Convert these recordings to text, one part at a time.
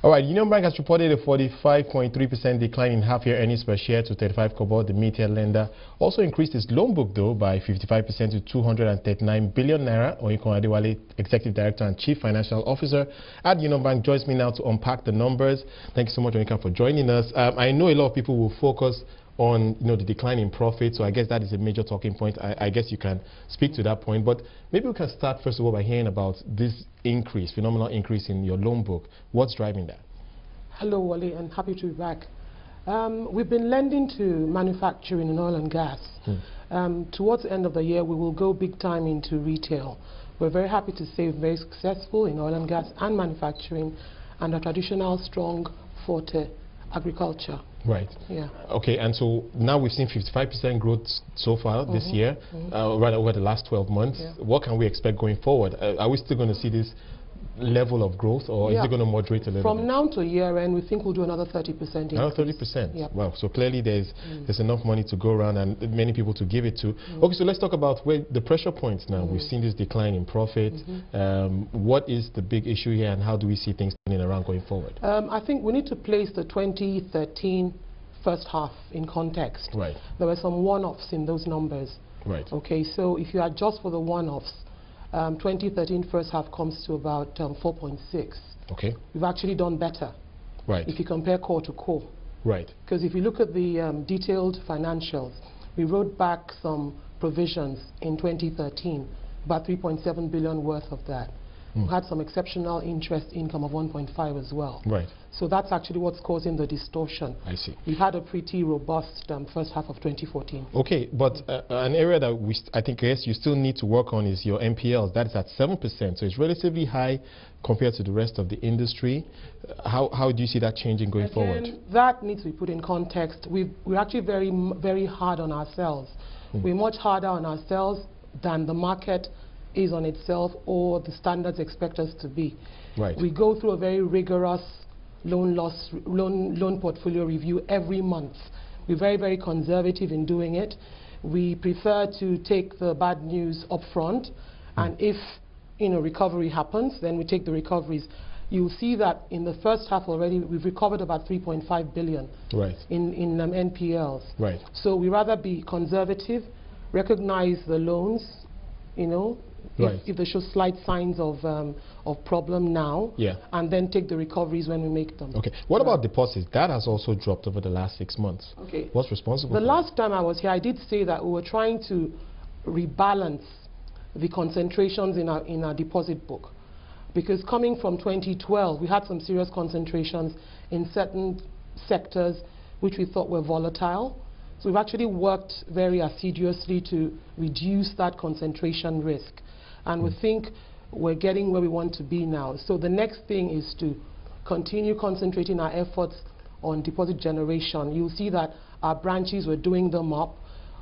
All right, Union Bank has reported a 45.3% decline in half-year earnings per share to 35 kobo. The mid-tier lender also increased its loan book, though, by 55% to 239 billion naira. Oyinkan Adewale, Executive Director and Chief Financial Officer at Union Bank, joins me now to unpack the numbers. Thank you so much, Oyinkan, for joining us. I know a lot of people will focus on the decline in profit, so I guess that is a major talking point. I guess you can speak to that point, but maybe we can start first of all by hearing about this increase, phenomenal increase in your loan book. What's driving that? Hello, Wally, and happy to be back. We've been lending to manufacturing and oil and gas. Towards the end of the year, we will go big time into retail. We're very happy to say we're very successful in oil and gas and manufacturing, and a traditional strong forte agriculture. Right. Yeah. Okay, and so now we've seen 55% growth so far this year, right over the last 12 months. Yeah. What can we expect going forward? Are we still going to see this level of growth, or is it going to moderate a little bit? From now to year end, we think we'll do another 30% increase. Another 30%? Yep. Wow, so clearly there's enough money to go around and many people to give it to. Okay, so let's talk about where the pressure points now. We've seen this decline in profit. What is the big issue here, and how do we see things turning around going forward? I think we need to place the 2013 first half in context. Right. There were some one-offs in those numbers. Right. Okay, so if you adjust for the one-offs, 2013 first half comes to about 4.6. Okay. We've actually done better. Right. If you compare core to core. Right. Because if you look at the detailed financials, we wrote back some provisions in 2013, about 3.7 billion worth of that. We had some exceptional interest income of 1.5 as well. Right. So that's actually what's causing the distortion. I see. We've had a pretty robust first half of 2014. Okay, but an area that I think you still need to work on is your NPLs. That's at 7%, so it's relatively high compared to the rest of the industry. How do you see that changing going forward? That needs to be put in context. We're actually very hard on ourselves. We're much harder on ourselves than the market is on itself or the standards expect us to be. Right. We go through a very rigorous loan portfolio review every month. We're very conservative in doing it. We prefer to take the bad news up front, and if recovery happens, then we take the recoveries. You'll see that in the first half already we've recovered about 3.5 billion in NPLs. Right. So we rather be conservative, recognize the loans, if they show slight signs of problem now, and then take the recoveries when we make them. Okay. What about deposits? That has also dropped over the last 6 months. Okay. What's responsible for that? The last time I was here, I did say that we were trying to rebalance the concentrations in our deposit book. Because coming from 2012, we had some serious concentrations in certain sectors which we thought were volatile. So we've actually worked very assiduously to reduce that concentration risk. And we think we're getting where we want to be now. So the next thing is to continue concentrating our efforts on deposit generation. You'll see that our branches, we're doing them up.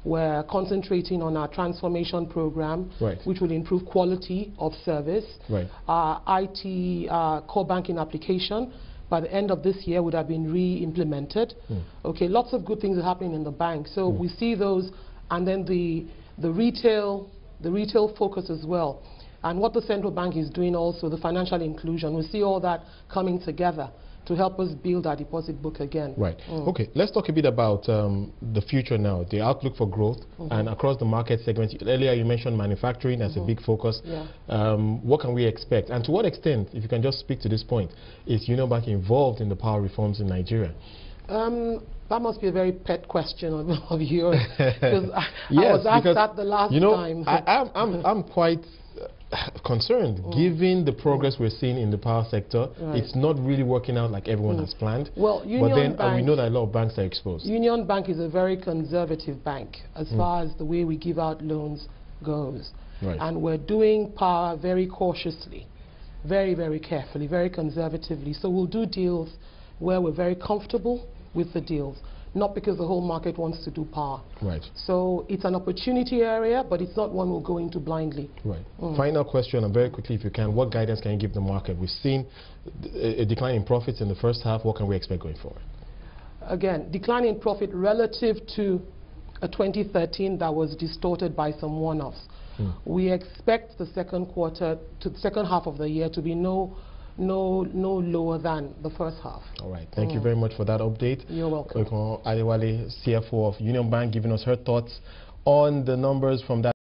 We're concentrating on our transformation program, which will improve quality of service. Our IT, core banking application, by the end of this year would have been re-implemented. Okay, lots of good things are happening in the bank. So we see those, and then the retail focus as well. And what the central bank is doing also, the financial inclusion, we see all that coming together to help us build our deposit book again. Right. Okay, let's talk a bit about the future now, the outlook for growth and across the market segments. Earlier you mentioned manufacturing as a big focus. What can we expect? And to what extent, if you can just speak to this point, is Union Bank involved in the power reforms in Nigeria? That must be a very pet question of yours. Because I was asked that the last time. I'm quite concerned, given the progress we're seeing in the power sector. It's not really working out like everyone has planned. Well, Union Bank, we know that a lot of banks are exposed. Union Bank is a very conservative bank as far as the way we give out loans goes. And we're doing power very cautiously, very carefully, very conservatively. So we'll do deals where we're very comfortable with the deals, not because the whole market wants to do power. So it's an opportunity area, but it's not one we'll go into blindly. Final question, and very quickly if you can, what guidance can you give the market? We've seen a decline in profits in the first half. What can we expect going forward? Again, decline in profit relative to a 2013 that was distorted by some one-offs. We expect the second half of the year to be no no lower than the first half. All right. Thank you very much for that update. You're welcome. Adewale, CFO of Union Bank, giving us her thoughts on the numbers from that.